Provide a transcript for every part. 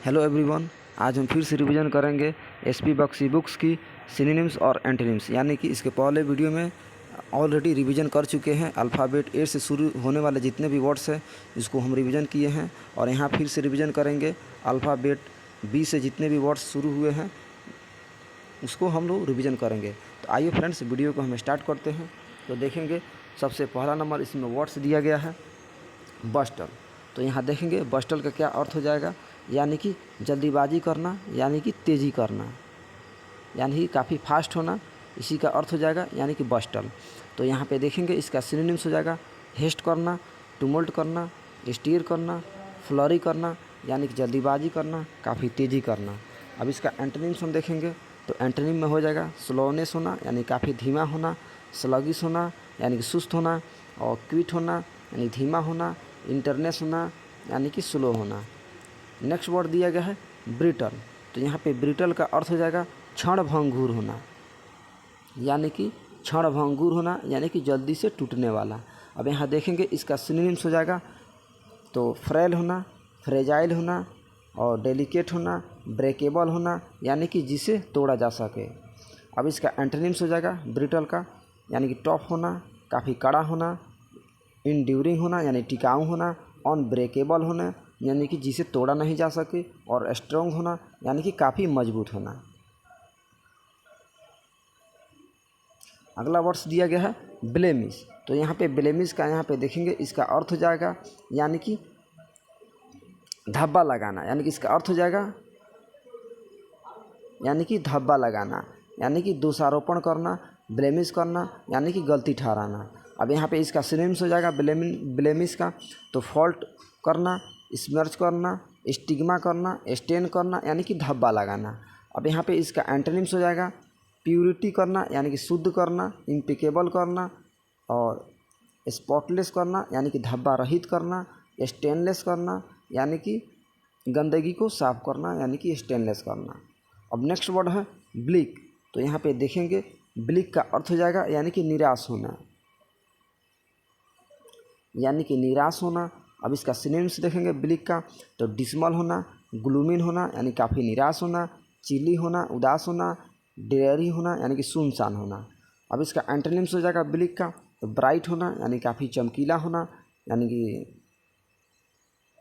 Hello everyone, आज हम फिर से रिवीजन करेंगे एसपी बख्शी बुक्स की सिनोनिम्स और एंटोनिम्स। यानी कि इसके पहले वीडियो में ऑलरेडी रिवीजन कर चुके हैं। अल्फ़ाबेट ए से शुरू होने वाले जितने भी वर्ड्स हैं इसको हम रिवीजन किए हैं और यहाँ फिर से रिवीजन करेंगे। अल्फ़ाबेट बी से जितने भी वर्ड्स शुरू हुए हैं उसको हम लोग रिवीजन करेंगे। तो आइए फ्रेंड्स, वीडियो को हम स्टार्ट करते हैं। तो देखेंगे सबसे पहला नंबर इसमें वर्ड्स दिया गया है बस्टल। तो यहाँ देखेंगे बस्टल का क्या अर्थ हो जाएगा, यानी कि जल्दीबाजी करना, यानी कि तेज़ी करना, यानी कि काफ़ी फास्ट होना, इसी का अर्थ हो जाएगा यानी कि बस्टल। तो यहाँ पे देखेंगे इसका सिनोनिम्स हो जाएगा हेस्ट करना, टुमल्ट करना, स्टीयर करना, फ्लरी करना, यानी कि जल्दीबाजी करना, काफ़ी तेज़ी करना। अब इसका एंटोनिम्स हम देखेंगे तो एंटोनिम में हो जाएगा स्लोनेस होना, यानी काफ़ी धीमा होना, स्लगिश होना, यानी कि सुस्त होना, और क्विट होना यानी धीमा होना, इंटरनेस होना यानी कि स्लो होना। नेक्स्ट वर्ड दिया गया है ब्रिटल। तो यहाँ पे ब्रिटल का अर्थ हो जाएगा क्षण भंगुर होना, यानी कि क्षण भंगुर होना, यानी कि जल्दी से टूटने वाला। अब यहाँ देखेंगे इसका सिनोनिम्स हो जाएगा तो फ्रेल होना, फ्रेजाइल होना, और डेलिकेट होना, ब्रेकेबल होना, यानी कि जिसे तोड़ा जा सके। अब इसका एंटोनिम्स हो जाएगा ब्रिटल का, यानी कि टफ होना, काफ़ी कड़ा होना, इंड्यूरिंग होना यानी टिकाऊ होना, अनब्रेकेबल होना यानी कि जिसे तोड़ा नहीं जा सके, और स्ट्रॉन्ग होना यानी कि काफ़ी मजबूत होना। अगला वर्ड्स दिया गया है ब्लेमिश। तो यहाँ पे ब्लेमिश का यहाँ पे देखेंगे इसका अर्थ हो जाएगा यानी कि धब्बा लगाना, यानी कि इसका अर्थ हो जाएगा यानी कि धब्बा लगाना, यानी कि दोषारोपण करना, ब्लेमिश करना, यानी कि गलती ठहराना। अब यहाँ पे इसका सिनोनिम्स हो जाएगा ब्लेमिश का तो फॉल्ट करना, स्मर्च करना, स्टिग्मा करना, स्टेन करना, यानी कि धब्बा लगाना। अब यहाँ पे इसका एंटोनिम्स हो जाएगा प्यूरिटी करना, यानी कि शुद्ध करना, इम्पेकेबल करना, और स्पॉटलेस करना, यानी कि धब्बा रहित करना, स्टेनलेस करना, यानी कि गंदगी को साफ करना, यानी कि स्टेनलेस करना। अब नेक्स्ट वर्ड है ब्लिक। तो यहाँ पे देखेंगे ब्लिक का अर्थ हो जाएगा यानी कि निराश होना, यानी कि निराश होना। अब इसका सिनोनिम्स देखेंगे ब्लिक का तो डिसमल होना, ग्लूमिन होना, यानी काफ़ी निराश होना, चिली होना, उदास होना, डेयरी होना, यानी कि सुनसान होना। अब इसका एंटोनिम्स हो जाएगा ब्लिक का तो ब्राइट होना, यानी काफ़ी चमकीला होना, यानी कि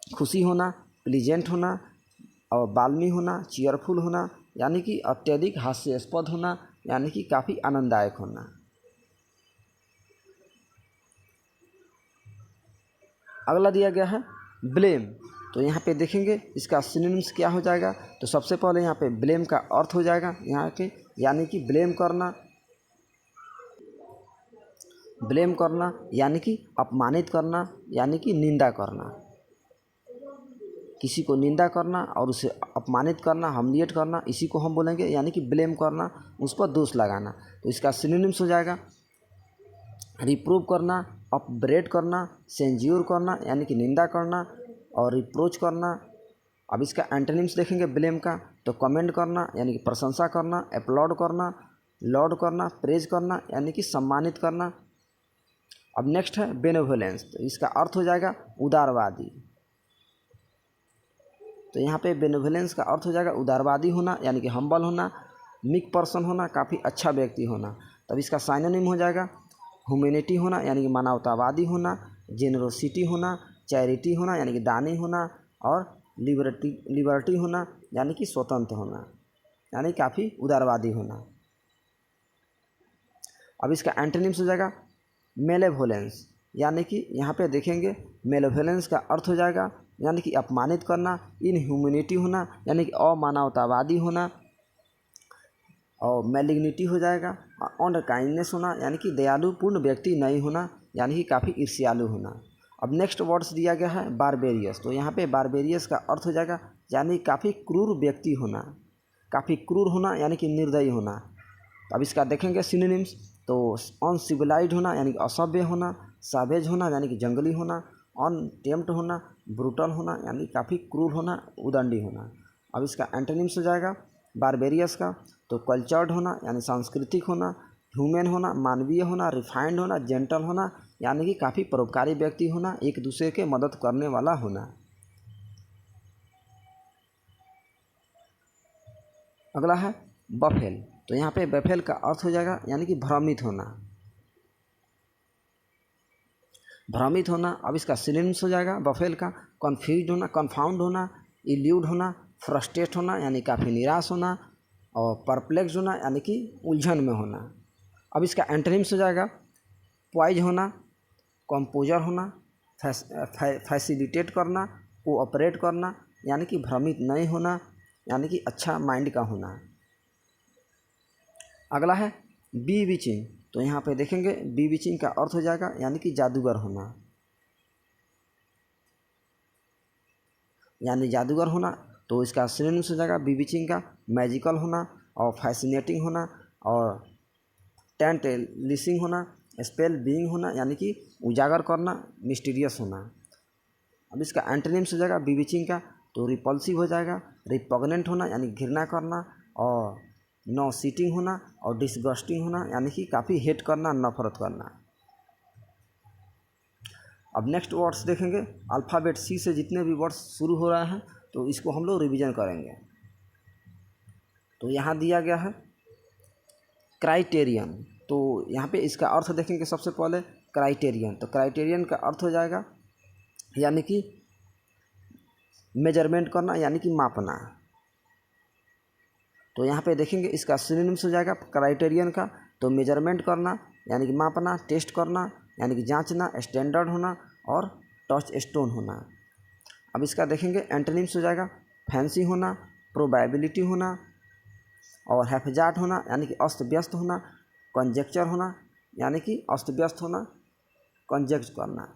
खुशी होना, प्लीजेंट होना, और बाल्मी होना, चीयरफुल होना, यानी कि अत्यधिक हास्यास्पद होना, यानी कि काफ़ी आनंददायक होना। अगला दिया गया है ब्लेम। तो यहाँ पे देखेंगे इसका सिनोनिम्स क्या हो जाएगा। तो सबसे पहले यहाँ पे ब्लेम का अर्थ हो जाएगा यहाँ के यानी कि ब्लेम करना, यानी कि अपमानित करना, यानी कि निंदा करना, किसी को निंदा करना और उसे अपमानित करना, हम्लिएट करना, इसी को हम बोलेंगे यानी कि ब्लेम करना, उस पर दोष लगाना। तो इसका सिनोनिम्स हो जाएगा रिप्रूव करना, अपब्रेड करना, सेंज्यूर करना, यानी कि निंदा करना और रिप्रोच करना। अब इसका एंटोनिम्स देखेंगे ब्लेम का तो कमेंट करना, यानी कि प्रशंसा करना, अपलॉड करना, लॉड करना, प्रेज करना, यानी कि सम्मानित करना। अब नेक्स्ट है बेनेवोलेंस। तो इसका अर्थ हो जाएगा उदारवादी। तो यहाँ पे बेनेवोलेंस का अर्थ हो जाएगा उदारवादी होना, यानी कि हम्बल होना, मीक पर्सन होना, काफ़ी अच्छा व्यक्ति होना। तब इसका साइनोनिम हो जाएगा ह्यूमैनिटी होना, यानी कि मानवतावादी होना, जेनरोसिटी होना, चैरिटी होना, यानी कि दानी होना, और लिबर्टी होना, यानी कि स्वतंत्र होना, यानी काफ़ी उदारवादी होना। अब इसका एंटोनिम्स हो जाएगा मेलेवोलेंस, यानी कि यहाँ पे देखेंगे मेलेवोलेंस का अर्थ हो जाएगा यानी कि अपमानित करना, इनह्यूमैनिटी होना, यानी कि अमानवतावादी होना, और मैलिग्निटी हो जाएगा, अनकाइंडनेस होना, यानी कि दयालुपूर्ण व्यक्ति नहीं होना, यानी कि काफ़ी ईर्ष्यालु होना। अब नेक्स्ट वर्ड्स दिया गया है बारबेरियस। तो यहाँ पे बारबेरियस का अर्थ हो जाएगा यानी काफ़ी क्रूर व्यक्ति होना, काफ़ी क्रूर होना, यानी कि निर्दयी होना। अब इसका देखेंगे सिनोनिम्स तो अनसिविलाइज्ड होना, यानी कि असभ्य होना, सावेज होना, यानी कि जंगली होना, अनटेम्प्ट होना, ब्रूटल होना, यानी काफ़ी क्रूर होना, उदंडी होना। अब इसका एंटोनिम्स हो जाएगा बारबेरियस का तो कल्चर्ड होना, यानी सांस्कृतिक होना, ह्यूमन होना, मानवीय होना, रिफाइंड होना, जेंटल होना, यानी कि काफ़ी परोपकारी व्यक्ति होना, एक दूसरे के मदद करने वाला होना। अगला है बफेल। तो यहाँ पे बफेल का अर्थ हो जाएगा यानी कि भ्रमित होना। भ्रमित होना। अब इसका सिनोनिम्स हो जाएगा बफेल का कन्फ्यूज होना, कन्फाउंड होना, इल्यूड होना, फ्रस्ट्रेट होना यानी काफ़ी निराश होना, और परप्लेक्स होना यानी कि उलझन में होना। अब इसका एंटोनिम्स हो जाएगा पॉइज होना, कंपोजर होना, फैसिलिटेट करना, कोऑपरेट करना यानी कि भ्रमित नहीं होना यानी कि अच्छा माइंड का होना। अगला है बी विचिंग। तो यहाँ पे देखेंगे बी विचिंग का अर्थ हो जाएगा यानी कि जादूगर होना, यानी जादूगर होना। तो इसका सिनोनिम्स हो जाएगा बी विचिंग का मैजिकल होना और फैसिनेटिंग होना और टेंटेलिसिंग होना, स्पेल बीइंग होना यानी कि उजागर करना, मिस्टीरियस होना। अब इसका एंटोनिम्स हो जाएगा बी विचिंग का तो रिपल्सिव हो जाएगा, रिपग्नेंट होना यानी घृणा करना, और नो सीटिंग होना और डिसगस्टिंग होना यानी कि काफ़ी हेट करना, नफरत करना। अब नेक्स्ट वर्ड्स देखेंगे अल्फ़ाबेट सी से जितने भी वर्ड्स शुरू हो रहे हैं तो इसको हम लोग रिवीजन करेंगे। तो यहाँ दिया गया है क्राइटेरियन। तो यहाँ पे इसका अर्थ देखेंगे सबसे पहले क्राइटेरियन। तो क्राइटेरियन का अर्थ हो जाएगा यानी कि मेजरमेंट करना यानी कि मापना। तो यहाँ पे देखेंगे इसका सिनोनिम्स हो जाएगा क्राइटेरियन का तो मेजरमेंट करना यानी कि मापना, टेस्ट करना यानी कि जांचना, स्टैंडर्ड होना और टच स्टोन होना। अब इसका देखेंगे एंटोनिम्स हो जाएगा फैंसी होना, प्रोबेबिलिटी होना और हैफजार्ड होना यानी कि अस्त व्यस्त होना, कंजेक्चर होना यानी कि अस्त व्यस्त होना, कंजेक्ट करना।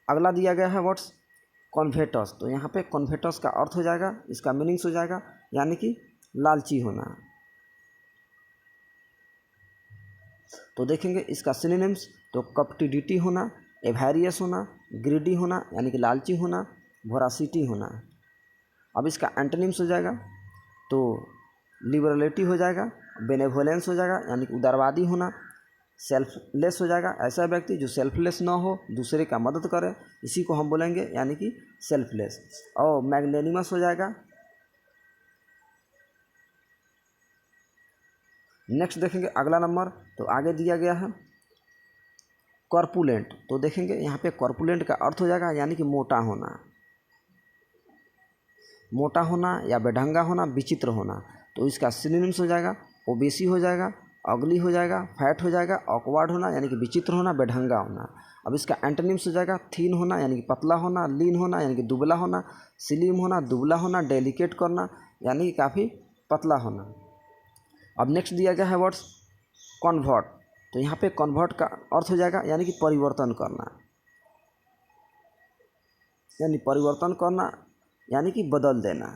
अगला दिया गया है वर्ड्स कॉन्वेटस। तो यहाँ पे कॉन्वेटस का अर्थ हो जाएगा, इसका मीनिंग्स हो जाएगा यानी कि लालची होना। तो देखेंगे इसका सिनोनिम्स तो कपटिडिटी होना, एवेरियस होना, ग्रीडी होना यानी कि लालची होना, वोरासिटी होना। अब इसका एंटोनिम्स हो जाएगा तो लिबरलिटी हो जाएगा, बेनेवोलेंस हो जाएगा यानी कि उदारवादी होना, सेल्फलेस हो जाएगा ऐसा व्यक्ति जो सेल्फलेस ना हो, दूसरे का मदद करे, इसी को हम बोलेंगे यानी कि सेल्फलेस। और मैग्नेनिमस हो जाएगा। नेक्स्ट देखेंगे अगला नंबर तो आगे दिया गया है कॉर्पुलेंट। तो देखेंगे यहाँ पे कॉर्पुलेंट का अर्थ हो जाएगा यानी कि मोटा होना, मोटा होना या बेढंगा होना, विचित्र होना। तो इसका सिनोनिम्स हो जाएगा ओबेसी हो जाएगा, अगली हो जाएगा, फैट हो जाएगा, ऑकवर्ड होना यानी कि विचित्र होना, बेढंगा होना। अब इसका एंटोनिम्स हो जाएगा थीन होना यानी कि पतला होना, लीन होना यानी कि दुबला होना, स्लिम होना, दुबला होना, डेलिकेट करना यानी कि काफ़ी पतला होना। अब नेक्स्ट दिया गया है वर्ड्स कन्वर्ट। तो यहाँ पे कन्वर्ट का अर्थ हो जाएगा यानी कि परिवर्तन करना, यानी परिवर्तन करना यानी कि बदल देना।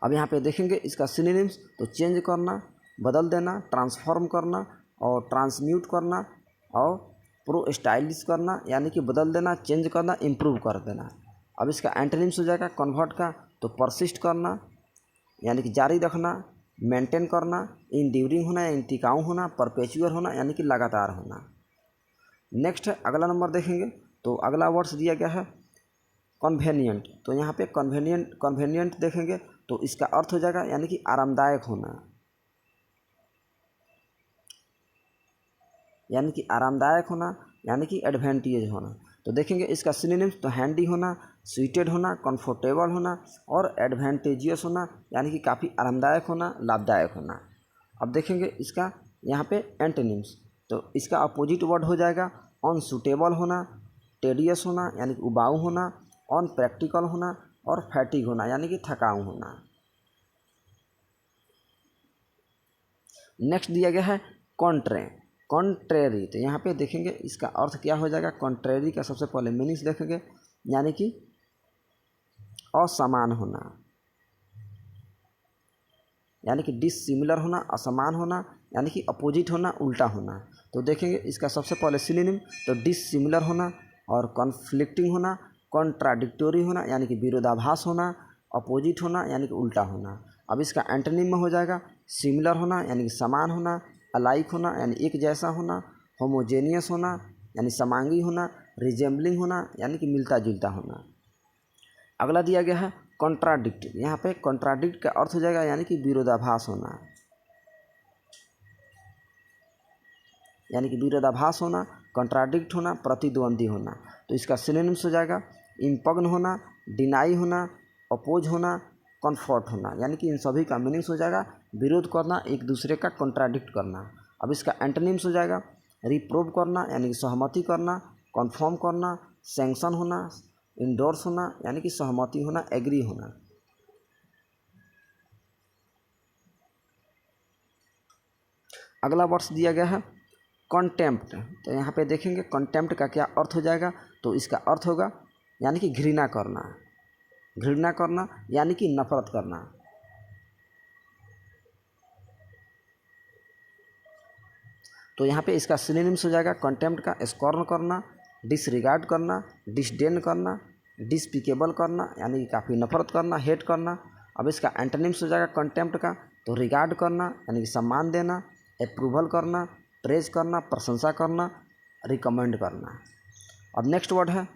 अब यहाँ पे देखेंगे इसका सिनोनिम्स तो चेंज करना, बदल देना, ट्रांसफॉर्म करना और ट्रांसम्यूट करना और प्रो स्टाइलिश करना यानी कि बदल देना, चेंज करना, इम्प्रूव कर देना। अब इसका एंटोनिम्स हो जाएगा कन्वर्ट का तो परसिस्ट करना यानी कि जारी रखना, मेंटेन करना, इंड्यूरिंग होना या टिकाऊ होना, परपेचुअल होना यानी कि लगातार होना। नेक्स्ट है अगला नंबर देखेंगे तो अगला वर्ड्स दिया गया है कन्वेनिएंट। तो यहाँ पे कन्वेनिएंट देखेंगे तो इसका अर्थ हो जाएगा यानी कि आरामदायक होना, यानी कि आरामदायक होना यानी कि एडवांटेज होना। तो देखेंगे इसका सिनोनिम्स तो हैंडी होना, सुइटेड होना, कंफर्टेबल होना और एडवांटेजियस होना यानी कि काफ़ी आरामदायक होना, लाभदायक होना। अब देखेंगे इसका यहाँ पे एंटोनिम्स तो इसका अपोजिट वर्ड हो जाएगा अनसूटेबल होना, टेडियस होना यानी कि उबाऊ होना, अनप्रैक्टिकल होना और फैटिग होना यानी कि थकाऊ होना। नेक्स्ट दिया गया है कॉन्ट्रेरी। तो यहाँ पे देखेंगे इसका अर्थ क्या हो जाएगा। कॉन्ट्रेरी का सबसे पहले मीनिंग्स देखेंगे यानी कि असमान होना, यानी कि डिसिमिलर होना, असमान होना यानी कि अपोजिट होना, उल्टा होना। तो देखेंगे इसका सबसे पहले सिनोनिम तो डिसिमिलर होना और कॉन्फ्लिक्टिंग होना, कॉन्ट्राडिक्टोरी होना यानी कि विरोधाभास होना, अपोजिट होना यानी कि उल्टा होना। अब इसका एंटोनिम में हो जाएगा सिमिलर होना यानी कि समान होना, अलाइक होना यानी एक जैसा होना, होमोजेनियस होना यानी समांगी होना, रिजेम्बलिंग होना यानी कि मिलता जुलता होना। अगला दिया गया है कॉन्ट्राडिक्ट, यहाँ पे कॉन्ट्राडिक्ट का अर्थ हो जाएगा यानी कि विरोधाभास होना, यानी कि विरोधाभास होना, कॉन्ट्राडिक्ट होना, प्रतिद्वंदी होना। तो इसका सिनोनिम्स हो जाएगा इम्पग्न होना, डिनाई होना, अपोज होना, कन्फर्ट होना, यानी कि इन सभी का मीनिंग्स हो जाएगा विरोध करना, एक दूसरे का कॉन्ट्राडिक्ट करना। अब इसका एंटोनिम्स हो जाएगा रिप्रोव करना यानी कि सहमति करना, कन्फर्म करना, सैंक्शन होना, इंडोर्स होना यानी कि सहमति होना, एग्री होना। अगला वर्ड्स दिया गया है कॉन्टेम्प्ट। तो यहाँ पे देखेंगे कॉन्टेम्प्ट का क्या अर्थ हो जाएगा। तो इसका अर्थ होगा यानी कि घृणा करना, घृणा करना यानी कि नफरत करना। तो यहाँ पे इसका सिनोनिम्स हो जाएगा कॉन्टेम्प्ट का स्कॉर्न करना, डिसरिगार्ड करना, डिसडेन करना, डिस्पिकेबल करना यानी कि काफ़ी नफरत करना, हेट करना। अब इसका एंटोनिम्स हो जाएगा कॉन्टेम्प्ट का, तो रिगार्ड करना यानी कि सम्मान देना, अप्रूवल करना, प्रेज करना, प्रशंसा करना, रिकमेंड करना। अब नेक्स्ट वर्ड है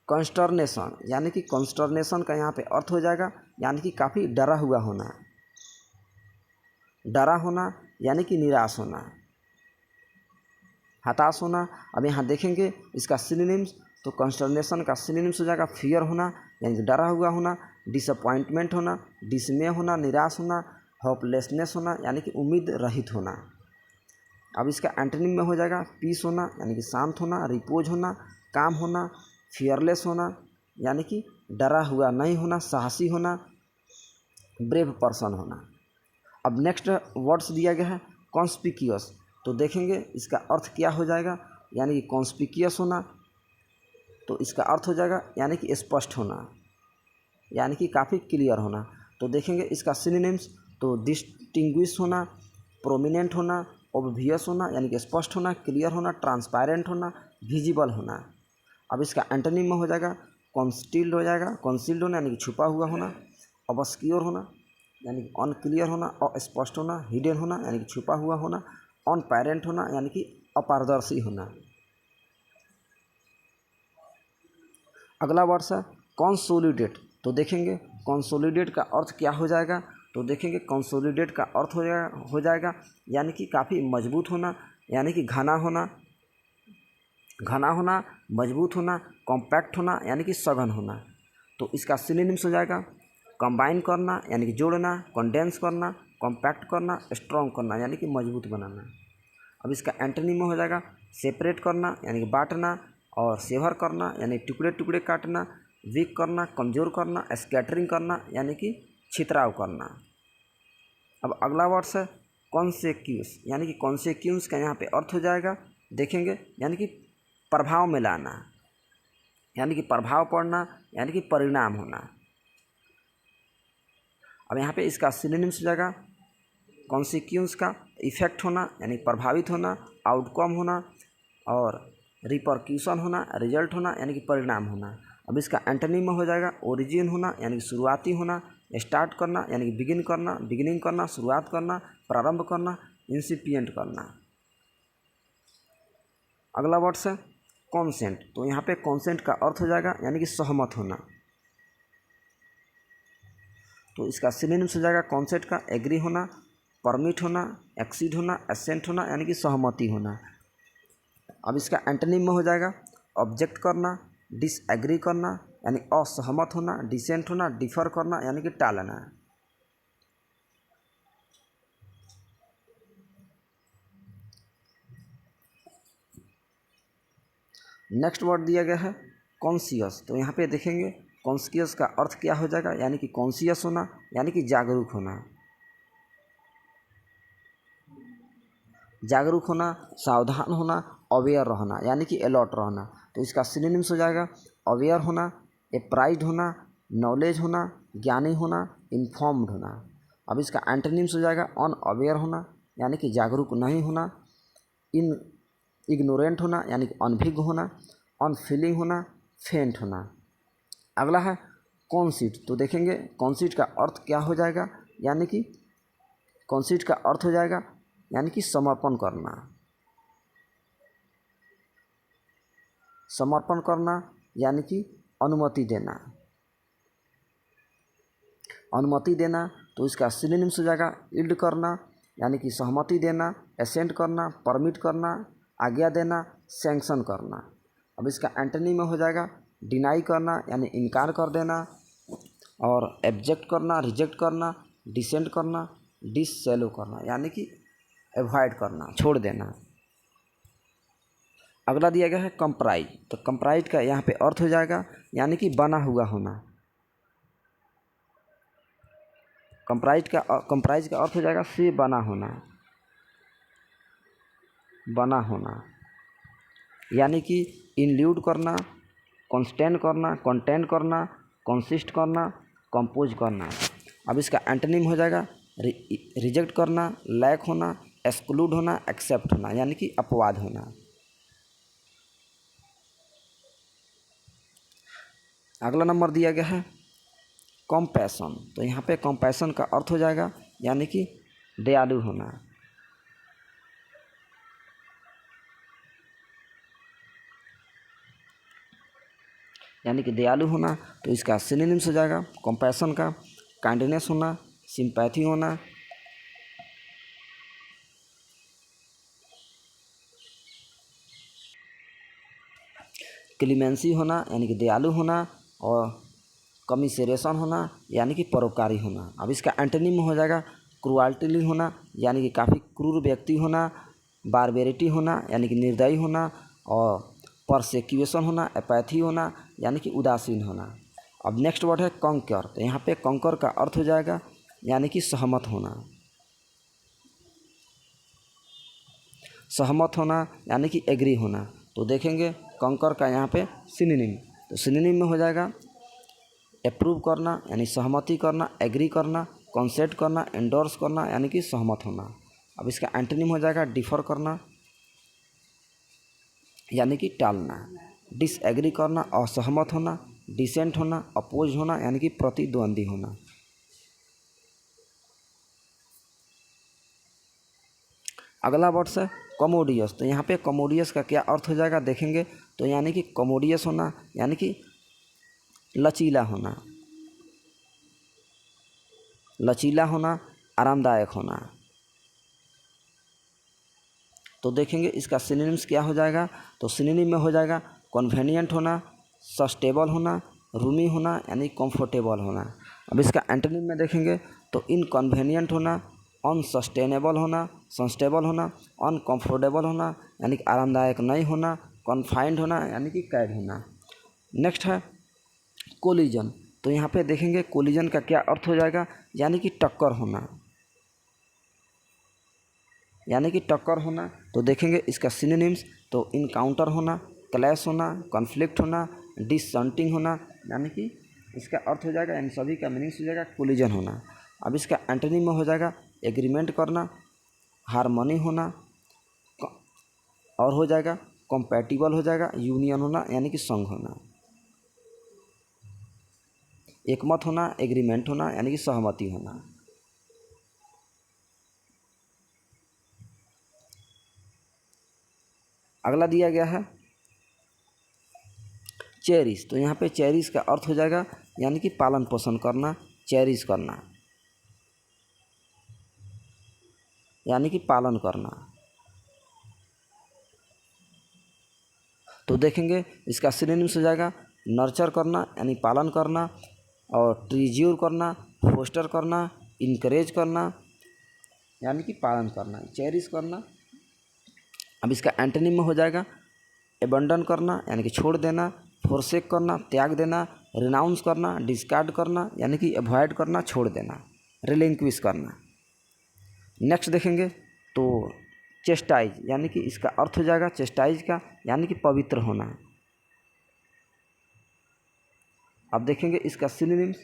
कॉन्स्टर्नेशन, यानी कि कॉन्स्टर्नेशन का यहाँ पे अर्थ हो जाएगा यानी कि काफ़ी डरा हुआ होना, डरा होना यानी कि निराश होना, हताश होना। अब यहाँ देखेंगे इसका सिनोनिम्स, तो कॉन्स्टर्नेशन का सिनोनिम्स हो जाएगा फियर होना यानी कि डरा हुआ होना, डिसअपॉइंटमेंट होना, डिसमे होना, निराश होना, होपलेसनेस होना यानी कि उम्मीद रहित होना। अब इसका एंटोनिम में हो जाएगा पीस होना यानी कि शांत होना, रिपोज होना, काम होना, फियरलेस होना यानी कि डरा हुआ नहीं होना, साहसी होना, ब्रेव पर्सन होना। अब नेक्स्ट वर्ड्स दिया गया है कॉन्स्पिक्यूअस। तो देखेंगे इसका अर्थ क्या हो जाएगा, यानी कि कॉन्स्पिक्यूअस होना, तो इसका अर्थ हो जाएगा यानी कि स्पष्ट होना, यानी कि काफ़ी क्लियर होना। तो देखेंगे इसका सिनोनिम्स, तो डिस्टिंग्विश होना, प्रोमिनेंट होना, ऑब्वियस होना यानी कि स्पष्ट होना, क्लियर होना, ट्रांसपेरेंट होना, विजिबल होना। अब इसका एंटोनिम में हो जाएगा कॉन्स्टील्ड हो जाएगा, कॉन्सील्ड होना यानी कि छुपा हुआ होना, ऑब्सक्योर होना यानी कि अनक्लियर होना, अस्पष्ट होना, हिडन होना यानी कि छुपा हुआ होना, अनपैरेंट होना यानी कि अपारदर्शी होना। अगला वर्ड है कंसोलिडेट। तो देखेंगे कंसोलिडेट का अर्थ क्या हो जाएगा। तो देखेंगे कंसोलिडेट का अर्थ हो जाएगा यानी कि काफ़ी मजबूत होना, यानी कि घना होना, घना होना, मजबूत होना, कॉम्पैक्ट होना यानी कि सघन होना। तो इसका सिनोनिम्स हो जाएगा कंबाइन करना यानी कि जोड़ना, कंडेंस करना, कॉम्पैक्ट करना, स्ट्रॉन्ग करना यानी कि मजबूत बनाना। अब इसका एंटोनिम में हो जाएगा सेपरेट करना यानी कि बांटना, और सेवर करना यानी टुकड़े टुकड़े काटना, वीक करना, कमज़ोर करना, स्कैटरिंग करना यानी कि छितराव करना। अब अगला वर्ड है कॉन्सेक्यूस, यानी कि कॉन्सेक्यूस का यहाँ पे अर्थ हो जाएगा, देखेंगे यानी कि प्रभाव में लाना, यानी कि प्रभाव पड़ना, यानी कि परिणाम होना। अब यहाँ पे इसका सिनोनिम्स हो जाएगा कॉन्सिक्वेंस का इफेक्ट होना यानी प्रभावित होना, आउटकम होना, और रिपरक्यूशन होना, रिजल्ट होना यानी कि परिणाम होना। अब इसका एंटोनिम में हो जाएगा ओरिजिन होना यानी कि शुरुआती होना, स्टार्ट करना यानी कि बिगिन करना, बिगिनिंग करना, शुरुआत करना, प्रारंभ करना, इंसिपिएंट करना। अगला वर्ड है कॉन्सेंट। तो यहाँ पे कॉन्सेंट का अर्थ हो जाएगा यानी कि सहमत होना। तो इसका सिनोनिम्स हो जाएगा कॉन्सेंट का एग्री होना, परमिट होना, एक्सीड होना, एसेंट होना यानी कि सहमति होना। अब इसका एंटोनिम में हो जाएगा ऑब्जेक्ट करना, डिसएग्री करना यानी असहमत होना, डिसेंट होना, डिफर करना यानी कि टालना। नेक्स्ट वर्ड दिया गया है कॉन्शियस। तो यहाँ पे देखेंगे कॉन्शियस का अर्थ क्या हो जाएगा, यानी कि कॉन्शियस होना यानी कि जागरूक होना, जागरूक होना, सावधान होना, अवेयर रहना यानी कि अलर्ट रहना। तो इसका सिनोनिम्स हो जाएगा अवेयर होना, एप्राइज्ड होना, नॉलेज होना, ज्ञानी होना, इन्फॉर्म्ड होना। अब इसका एंटोनिम्स हो जाएगा अनअवेयर होना यानी कि जागरूक नहीं होना, इग्नोरेंट होना यानी कि अनभिज्ञ होना, अनफीलिंग होना, फेंट होना। अगला है कॉन्सीट। तो देखेंगे कॉन्सीट का अर्थ क्या हो जाएगा, यानी कि कॉन्सीट का अर्थ हो जाएगा यानी कि समर्पण करना, समर्पण करना यानी कि अनुमति देना। अनुमति देना, तो इसका सिनोनिम्स हो जाएगा यील्ड करना यानी कि सहमति देना, एसेंट करना, परमिट करना, आज्ञा देना, सैंक्शन करना। अब इसका एंटोनिम में हो जाएगा डिनाई करना यानी इनकार कर देना, और एब्जेक्ट करना, रिजेक्ट करना, डिसेंट करना, डिससेलो करना यानी कि एवॉइड करना, छोड़ देना। अगला दिया गया है कंप्राइज। तो कंप्राइज का यहाँ पे अर्थ हो जाएगा यानी कि बना हुआ होना। कंप्राइज का अर्थ हो जाएगा से बना होना, बना होना यानी कि इंक्लूड करना, कंस्टेंट करना, कंटेंट करना, कंसिस्ट करना, कंपोज करना। अब इसका एंटोनिम हो जाएगा रिजेक्ट करना, लैक होना, एक्सक्लूड होना, एक्सेप्ट होना यानी कि अपवाद होना। अगला नंबर दिया गया है कॉम्पैशन। तो यहाँ पे कॉम्पैशन का अर्थ हो जाएगा यानी कि दयालु होना। यानी कि दयालु होना, तो इसका सिनोनिम्स हो जाएगा कॉम्पैशन का काइंडनेस होना, सिंपैथी होना, क्लीमेंसी होना यानी कि दयालु होना, और कमिसेरेशन होना यानी कि परोपकारी होना। अब इसका एंटोनिम हो जाएगा क्रूअल्टी होना यानी कि काफ़ी क्रूर व्यक्ति होना, बारबेरिटी होना यानी कि निर्दयी होना, और परसेक्यूशन होना, एपैथी होना यानी कि उदासीन होना। अब नेक्स्ट वर्ड है कॉन्कर। तो यहाँ पे कॉन्कर का अर्थ हो जाएगा यानी कि सहमत होना, सहमत होना यानी कि एग्री होना। तो देखेंगे कॉन्कर का यहाँ पे सिनोनिम। तो सिनोनिम में हो जाएगा अप्रूव करना यानी सहमति करना, एग्री करना, कंसेंट करना, एंडोर्स करना यानी कि सहमत होना। अब इसका एंटोनिम हो जाएगा डिफर करना यानी कि टालना, डिसएग्री करना, असहमत होना, डिसेंट होना, अपोज होना यानी कि प्रतिद्वंदी होना। अगला वर्ड है कमोडियस। तो यहाँ पे कमोडियस का क्या अर्थ हो जाएगा देखेंगे, तो यानी कि कमोडियस होना यानी कि लचीला होना, लचीला होना, आरामदायक होना। तो देखेंगे इसका सिनोनिम्स क्या हो जाएगा। तो सिनोनिम में हो जाएगा कन्वीनियंट होना, सस्टेबल होना, रूमी होना यानी कंफर्टेबल होना। अब इसका एंटोनिम में देखेंगे तो इनकन्वीनियंट होना, अनसस्टेनेबल होना, सस्टेबल होना, अनकंफर्टेबल होना यानी कि आरामदायक नहीं होना, कन्फाइंड होना यानी कि कैद होना। नेक्स्ट है कोलिजन। तो यहाँ पे देखेंगे कोलिजन का क्या अर्थ हो जाएगा यानी कि टक्कर होना, यानी कि टक्कर होना। तो देखेंगे इसका सिनोनिम्स, तो इनकाउंटर होना, क्लैश होना, कॉन्फ्लिक्ट होना, डिससेंटिंग होना यानी कि इसका अर्थ हो जाएगा, इन सभी का मीनिंग्स हो जाएगा कोलिजन होना। अब इसका एंटोनिम में हो जाएगा एग्रीमेंट करना, हारमोनी होना, और हो जाएगा कंपैटिबल हो जाएगा, यूनियन होना यानी कि संघ होना, एकमत होना, एग्रीमेंट होना यानी कि सहमति होना। अगला दिया गया है चेरिश। तो यहाँ पे चेरिश का अर्थ हो जाएगा यानी कि पालन पोषण करना, चेरिश करना यानी कि पालन करना। तो देखेंगे इसका सिनोनिम्स हो जाएगा नर्चर करना यानी पालन करना, और ट्रीज्यूर करना, फोस्टर करना, इनकरेज करना यानी कि पालन करना, चेरिश करना। अब इसका एंटोनिम में हो जाएगा एबंडन करना यानी कि छोड़ देना, फोरसेक करना, त्याग देना, रिनाउंस करना, डिस्कार्ड करना यानी कि अवॉइड करना, छोड़ देना, रिलिंक्विश करना। नेक्स्ट देखेंगे तो चेस्टाइज यानी कि इसका अर्थ हो जाएगा चेस्टाइज का यानी कि पवित्र होना। अब देखेंगे इसका सिनोनिम्स,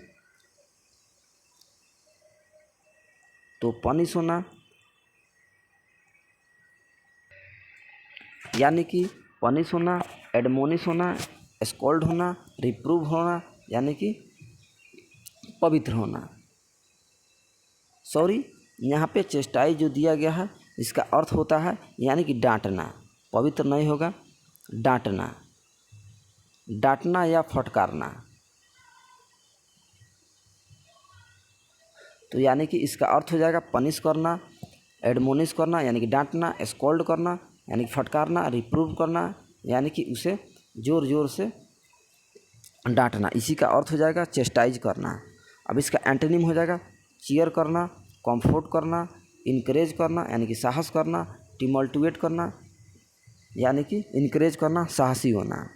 तो पनिश होना यानी कि पनिश होना, एडमोनिश होना, स्कोल्ड होना, रिप्रूव होना यानी कि पवित्र होना। सॉरी, यहाँ पे चेस्टाइज जो दिया गया है इसका अर्थ होता है यानी कि डांटना, पवित्र नहीं होगा, डांटना, डांटना या फटकारना। तो यानी कि इसका अर्थ हो जाएगा पनिश करना, एडमोनिश करना यानी कि डांटना, स्कोल्ड करना यानी कि फटकारना, रिप्रूव करना यानी कि उसे ज़ोर ज़ोर से डांटना। इसी का अर्थ हो जाएगा चेस्टाइज करना। अब इसका एंटोनिम हो जाएगा चीयर करना, कंफर्ट करना, इनकरेज करना यानी कि साहस करना, टिमल्टुएट करना यानी कि इनकरेज करना, साहसी होना।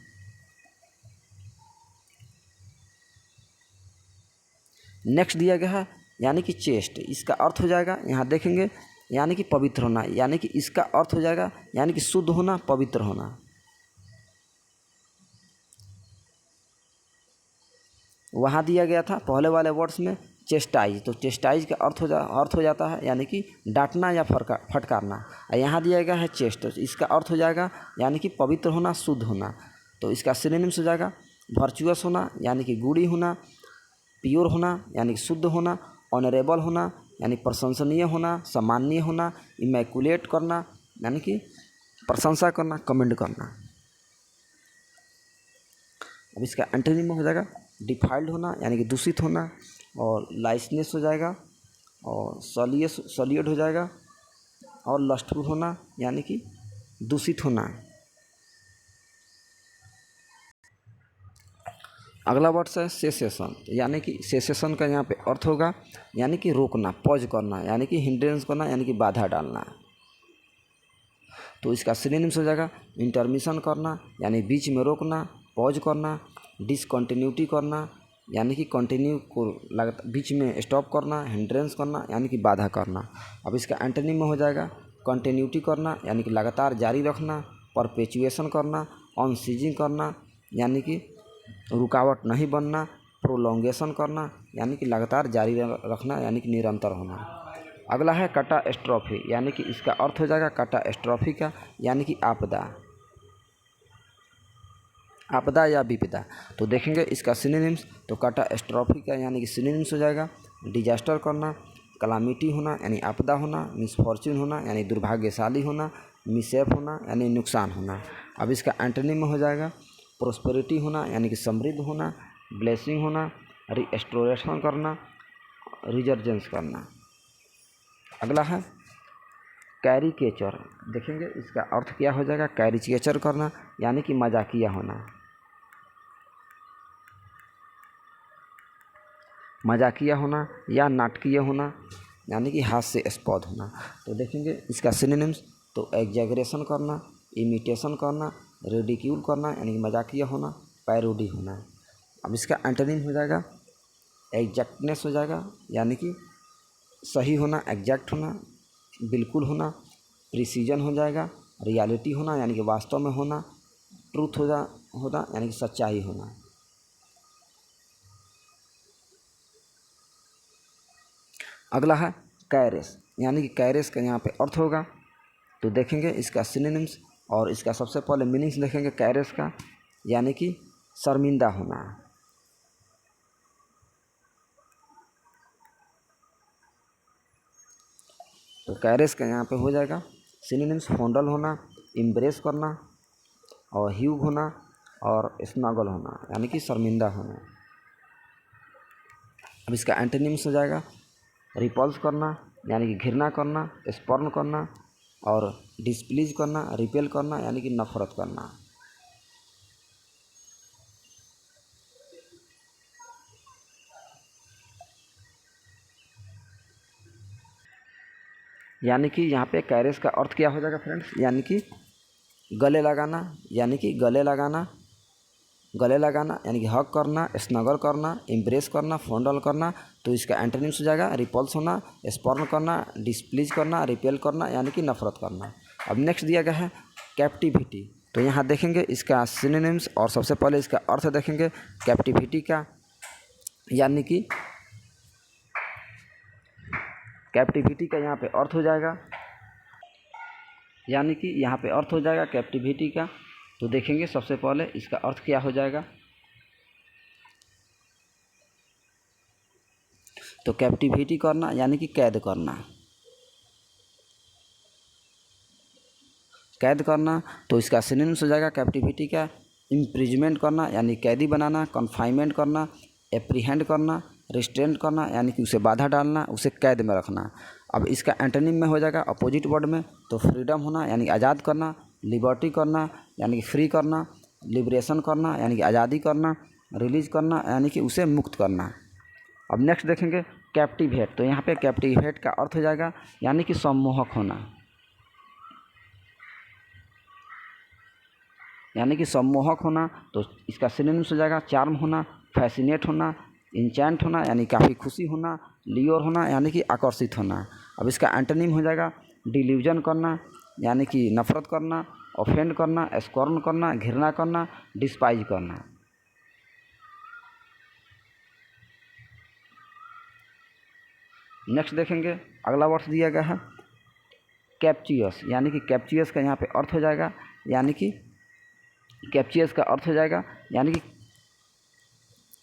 नेक्स्ट दिया गया है यानी कि चेस्ट। इसका अर्थ हो जाएगा, यहाँ देखेंगे, यानी कि पवित्र होना, यानी कि इसका अर्थ हो जाएगा यानी कि शुद्ध होना, पवित्र होना। वहाँ दिया गया था पहले वाले वर्ड्स में चेस्टाइज, तो चेस्टाइज का अर्थ हो जाता है यानी कि डांटना या फटकारना। यहाँ दिया गया है चेस्ट, तो इसका अर्थ हो जाएगा यानी कि पवित्र होना, शुद्ध होना। तो इसका सिनोनिम्स हो जाएगा वर्चुअस होना यानी कि गुणी होना, प्योर होना यानी कि शुद्ध होना, ऑनरेबल होना यानी प्रशंसनीय होना, सम्माननीय होना, इमैकुलेट करना यानी कि प्रशंसा करना, कमेंड करना। अब इसका एंटोनिम हो जाएगा डिफाइल्ड होना यानी कि दूषित होना, और लाइसनेस हो जाएगा, और सॉलिड हो जाएगा, और लस्टफुल होना यानी कि दूषित होना। अगला वर्ड है सेसेशन, यानी कि सेसेशन का यहाँ पे अर्थ होगा यानी कि रोकना, पॉज करना यानी कि हिंड्रेंस करना यानी कि बाधा डालना। तो इसका सिनोनिम्स हो जाएगा इंटरमिशन करना यानी बीच में रोकना, पॉज करना, डिसकंटिन्यूटी करना यानी कि कंटिन्यू को बीच में स्टॉप करना, हिंड्रेंस करना यानी कि बाधा करना। अब इसका एंटोनिम में हो जाएगा कंटिन्यूटी करना यानी कि लगातार जारी रखना, परपेचुएशन करना, अनसीजिंग करना यानी कि रुकावट नहीं बनना, प्रोलोंगेशन करना यानी कि लगातार जारी रखना यानी कि निरंतर होना। अगला है कैटास्ट्रॉफी, यानी कि इसका अर्थ हो जाएगा कैटास्ट्रॉफी का यानी कि आपदा या विपदा। तो देखेंगे इसका सिनोनिम्स, तो कैटास्ट्रॉफी का यानी कि सिनोनिम्स हो जाएगा डिजास्टर करना, कलामिटी होना यानी आपदा होना, मिसफॉर्च्यून होना यानी दुर्भाग्यशाली होना, मिसहैप होना यानी नुकसान होना। अब इसका एंटोनिम हो जाएगा प्रोस्पेरिटी होना यानी कि समृद्ध होना, ब्लेसिंग होना, रिस्टोरेशन करना, रिजर्जेंस करना। अगला है कैरिकेचर, देखेंगे इसका अर्थ क्या हो जाएगा कैरिकेचर करना यानी कि मजाकिया होना, मजाकिया होना या नाटकीय होना यानी कि हास्यास्पद होना। तो देखेंगे इसका सिनोनिम्स, तो एग्जैगरेशन करना, इमिटेशन करना, रिडिक्यूल करना यानी कि मजाकिया होना, पैरोडी होना। अब इसका एंटोनिम हो जाएगा एग्जैक्टनेस हो जाएगा यानी कि सही होना, एग्जैक्ट होना, बिल्कुल होना, प्रिसीजन हो जाएगा, रियलिटी होना यानी कि वास्तव में होना, ट्रूथ होना यानी कि सच्चाई होना। अगला है कैरेस, यानी कि कैरेस का यहाँ पे अर्थ होगा, तो देखेंगे इसका सिनोनिम्स और इसका सबसे पहले मीनिंग्स देखेंगे कैरेस का, यानी कि शर्मिंदा होना। तो कैरेस का यहाँ पे हो जाएगा सिनोनिम्स फॉन्डल होना, इम्ब्रेस करना, और ह्यूग होना, और स्नगल होना यानी कि शर्मिंदा होना। अब इसका एंटोनिम्स हो जाएगा रिपल्स करना यानी कि घृणा करना, स्पर्न करना, और डिस्प्लीज करना, रिपेल करना यानी कि नफरत करना। यानी कि यहाँ पे कैरेस का अर्थ क्या हो जाएगा फ्रेंड्स, यानी कि गले लगाना, यानी कि गले लगाना यानी कि हक करना, स्नगल करना, इम्प्रेस करना, फॉन्डल करना। तो इसका एंटोनिम्स हो जाएगा रिपल्स होना, स्पर्न करना, डिस्प्लीज करना, रिपेल करना यानी कि नफरत करना। अब नेक्स्ट दिया गया है कैप्टिविटी, तो यहाँ देखेंगे इसका सिनोनिम्स और सबसे पहले इसका अर्थ देखेंगे कैप्टिविटी का, यानी कि कैप्टिविटी का यहाँ पे अर्थ हो जाएगा, यानी कि यहाँ पे अर्थ हो जाएगा कैप्टिविटी का। तो देखेंगे सबसे पहले इसका अर्थ क्या हो जाएगा, तो कैप्टिविटी करना यानी कि कैद करना, तो इसका सिनोनिम्स हो जाएगा कैप्टिविटी का इम्प्रिजमेंट करना यानी कैदी बनाना, कन्फाइनमेंट करना, एप्रीहेंड करना, रिस्ट्रेंट करना यानी कि उसे बाधा डालना, उसे कैद में रखना। अब इसका एंटोनिम में हो जाएगा अपोजिट वर्ड में, तो फ्रीडम होना यानी कि आज़ाद करना, लिबर्टी करना यानी कि फ्री करना, लिबरेशन करना यानी कि आज़ादी करना, रिलीज करना यानी कि उसे मुक्त करना। अब नेक्स्ट देखेंगे कैप्टिवेट। तो यहाँ पे कैप्टिवेट का अर्थ हो जाएगा यानी कि सम्मोहक होना, यानी कि सम्मोहक होना। तो इसका सिनोनिम्स हो जाएगा चार्म होना, फैसिनेट होना, इंचैंट होना यानी काफ़ी खुशी होना, लियोर होना यानी कि आकर्षित होना। अब इसका एंटोनिम हो जाएगा डिल्यूजन करना यानी कि नफरत करना, ऑफेंड करना, स्कॉर्न करना, घृणा करना, डिस्पाइज करना। नेक्स्ट देखेंगे अगला वर्ड दिया गया है कैप्चियस, यानी कि कैप्चियस का यहाँ पे अर्थ हो जाएगा यानी कि कैप्चियस का अर्थ हो जाएगा यानी कि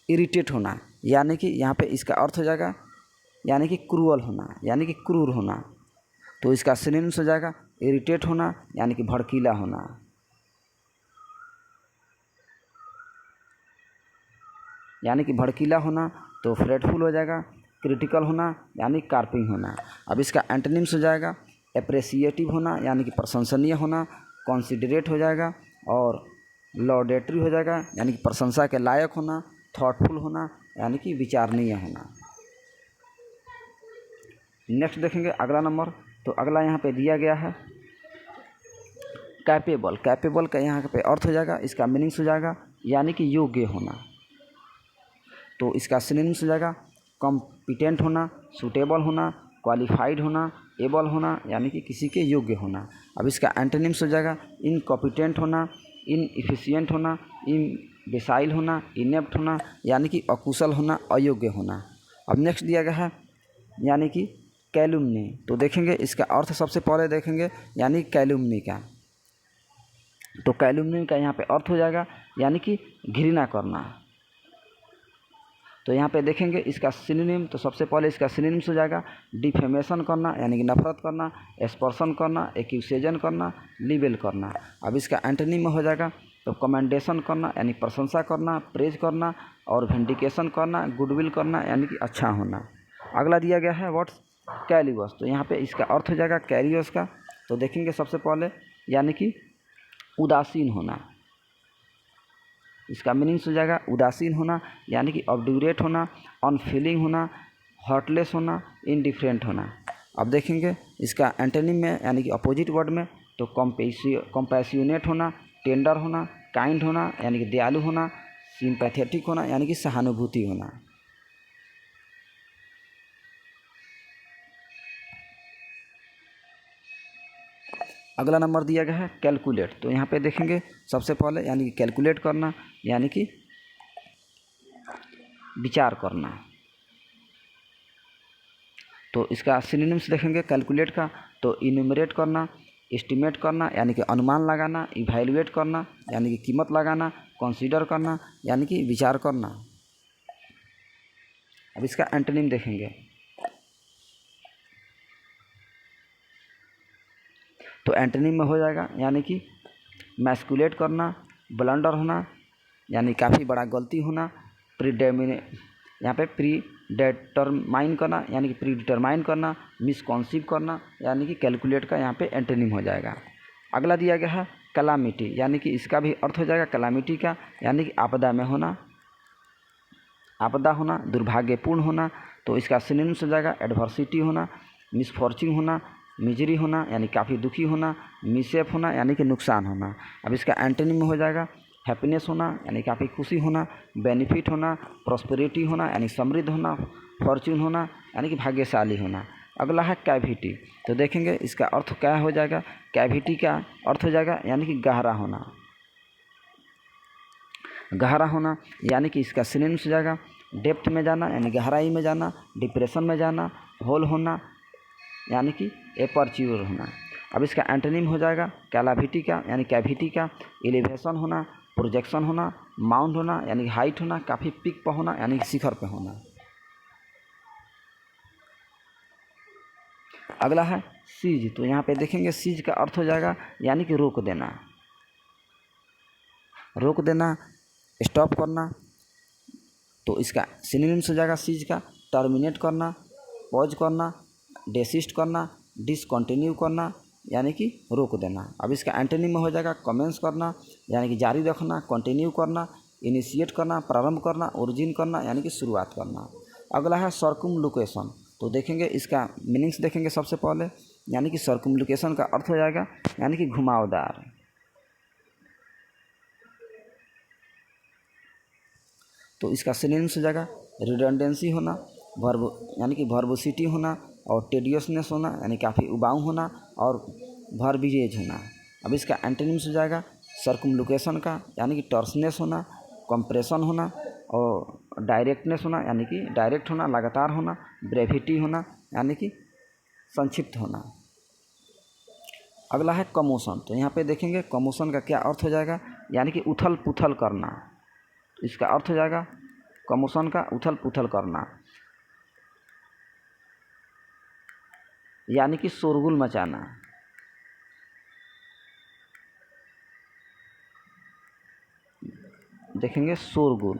इरिटेट होना, यानी कि यहाँ पे इसका अर्थ हो जाएगा यानी कि क्रूअल होना, यानी कि क्रूर होना। तो इसका सिनोनिम्स हो जाएगा इरिटेट होना यानी कि भड़कीला होना, यानी कि भड़कीला होना। तो फ्रेटफुल हो जाएगा क्रिटिकल होना यानी कार्पिंग होना। अब इसका एंटोनिम्स हो जाएगा एप्रिसिएटिव होना यानी कि प्रशंसनीय होना, कॉन्सिडरेट हो जाएगा और लॉडेटरी हो जाएगा यानी कि प्रशंसा के लायक होना, थॉटफुल होना यानी कि विचारणीय होना। नेक्स्ट देखेंगे अगला नंबर। तो अगला यहाँ पे दिया गया है कैपेबल। कैपेबल का यहाँ पे अर्थ हो जाएगा, इसका मीनिंग्स हो जाएगा यानी कि योग्य होना। तो इसका सिनोनिम्स हो जाएगा कॉम्पिटेंट होना, सूटेबल होना, क्वालिफाइड होना, एबल होना यानी कि किसी के योग्य होना। अब इसका एंटोनिम्स हो जाएगा इनकॉम्पिटेंट होना, इनएफिशिएंट होना, इम्बेसाइल होना, इनेप्ट होना यानी कि अकुशल होना, अयोग्य होना। अब नेक्स्ट दिया गया है यानी कि कैलुमनी। तो देखेंगे इसका अर्थ सबसे पहले देखेंगे यानी कैलुमनी का। तो कैलुमनी का यहाँ पे अर्थ हो जाएगा यानी कि घृणा करना। तो यहाँ पे देखेंगे इसका सिनोनिम। तो सबसे पहले इसका सिनोनिम्स हो जाएगा डिफेमेशन करना यानी कि नफरत करना, एक्सपर्सन करना, एक्यूसेजन करना, लिबेल करना। अब इसका एंटोनिम में हो जाएगा तो कमेंडेशन करना यानी प्रशंसा करना, प्रेज करना और विंडिकेशन करना, गुडविल करना यानी कि अच्छा होना। अगला दिया गया है व्हाट्स कैलियस। तो यहाँ पे इसका अर्थ हो जाएगा कैलियस का। तो देखेंगे सबसे पहले यानी कि उदासीन होना, इसका मीनिंग्स हो जाएगा उदासीन होना यानी कि ऑब्ड्यूरेट होना, अनफीलिंग होना, हार्टलेस होना, इनडिफरेंट होना। अब देखेंगे इसका एंटोनिम में यानी कि अपोजिट वर्ड में तो कॉम्पैशनेट होना, टेंडर होना, काइंड होना यानी कि दयालु होना, सिंपैथेटिक होना यानी कि सहानुभूति होना। अगला नंबर दिया गया है कैलकुलेट। तो यहाँ पे देखेंगे सबसे पहले यानी कि कैलकुलेट करना यानी कि विचार करना। तो इसका सिनोनिम्स देखेंगे कैलकुलेट का तो इन्यूमरेट करना, एस्टिमेट करना यानी कि अनुमान लगाना, इवैल्यूएट करना यानी कि कीमत लगाना, कंसीडर करना यानी कि विचार करना। अब इसका एंटोनिम देखेंगे तो एंटोनिम में हो जाएगा यानी कि मैस्कुलेट करना, ब्लंडर होना यानी काफ़ी बड़ा गलती होना, यहाँ पे प्रीडेटरमाइन करना यानी कि प्रीडिटरमाइन करना, मिसकॉन्सीव करना यानी कि कैलकुलेट का यहाँ पे एंटोनिम हो जाएगा। अगला दिया गया है कैलामिटी यानी कि इसका भी अर्थ हो जाएगा कैलामिटी का यानी कि आपदा में होना, आपदा होना, दुर्भाग्यपूर्ण होना। तो इसका सिनोनिम्स हो जाएगा एडवर्सिटी होना, मिसफॉर्च्यून होना, मिजरी होना यानी काफ़ी दुखी होना, मिससेफ होना यानी कि नुकसान होना। अब इसका एंटोनिम हो जाएगा हैप्पीनेस होना यानी काफ़ी खुशी होना, बेनिफिट होना, प्रॉस्पेरिटी होना यानी समृद्ध होना, फॉर्च्यून होना यानी कि भाग्यशाली होना। अगला है कैविटी। तो देखेंगे इसका अर्थ क्या हो जाएगा, कैविटी का अर्थ हो जाएगा यानी कि गहरा होना, गहरा होना यानी कि इसका सिनोनिम्स हो जाएगा डेप्थ में जाना यानी गहराई में जाना, डिप्रेशन में जाना, होल होना यानी कि एपर्च्योर होना। अब इसका एंटोनिम हो जाएगा कैलाविटी का यानी कैविटी का एलिवेशन होना, प्रोजेक्शन होना, माउंट होना यानी कि हाइट होना, काफ़ी पीक पर होना यानी कि शिखर पर होना। अगला है सीज। तो यहाँ पे देखेंगे सीज का अर्थ हो जाएगा यानी कि रोक देना, रोक देना, स्टॉप करना। तो इसका सिनोनिम्स हो जाएगा सीज का टर्मिनेट करना, पॉज करना, डेसिस्ट करना, डिसकंटिन्यू करना यानी कि रोक देना। अब इसका एंटोनिम में हो जाएगा कमेंस करना यानी कि जारी रखना, कंटिन्यू करना, इनिशिएट करना, प्रारंभ करना, ओरिजिन करना यानी कि शुरुआत करना। अगला है सर्कुमलोकेशन। तो देखेंगे इसका मीनिंग्स देखेंगे सबसे पहले, यानी कि सर्कुमलोकेशन का अर्थ हो जाएगा यानी कि घुमावदार। तो इसका सिनोनिम्स हो जाएगा रिडंडेंसी होना, वर्ब यानी कि वर्बोसिटी होना, और टेडियसनेस होना यानी काफ़ी उबाऊ होना, और वर्बिएज होना। अब इसका एंटोनिम्स हो जाएगा सर्कुमलोकेशन का यानी कि टर्सनेस होना, कंप्रेशन होना, और डायरेक्टनेस होना यानी कि डायरेक्ट होना, लगातार होना, ब्रेविटी होना यानी कि संक्षिप्त होना। अगला है कमोशन। तो यहाँ पे देखेंगे कमोशन का क्या अर्थ हो जाएगा, यानी कि उथल पुथल करना। तो इसका अर्थ हो जाएगा कमोशन का उथल पुथल करना यानी कि शोरगुल मचाना। देखेंगे शोरगुल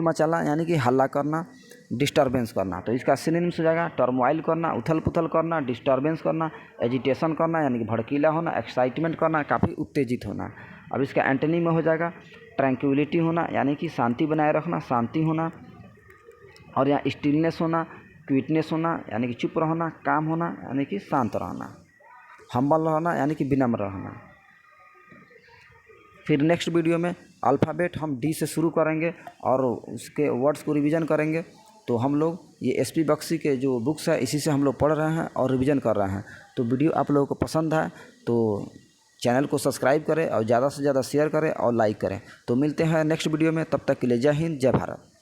मचाना यानी कि हल्ला करना, डिस्टर्बेंस करना। तो इसका सिनोनिम्स हो जाएगा टर्मोइल करना, उथल पुथल करना, डिस्टर्बेंस करना, एजिटेशन करना यानी कि भड़कीला होना, एक्साइटमेंट करना, काफ़ी उत्तेजित होना। अब इसका एंटोनिम में हो जाएगा ट्रैंक्विलिटी होना यानी कि शांति बनाए रखना, शांति होना, और यहाँ स्टिलनेस होना, क्विटनेस होना यानी कि चुप रहना, काम होना यानी कि शांत रहना, हम्बल रहना यानी कि विनम्र रहना। फिर नेक्स्ट वीडियो में अल्फ़ाबेट हम डी से शुरू करेंगे और उसके वर्ड्स को रिवीजन करेंगे। तो हम लोग ये एसपी बख्शी के जो बुक्स है इसी से हम लोग पढ़ रहे हैं और रिवीजन कर रहे हैं। तो वीडियो आप लोगों को पसंद है तो चैनल को सब्सक्राइब करें और ज़्यादा से ज़्यादा शेयर करें और लाइक करें। तो मिलते हैं नेक्स्ट वीडियो में, तब तक के लिए जय हिंद, जय भारत।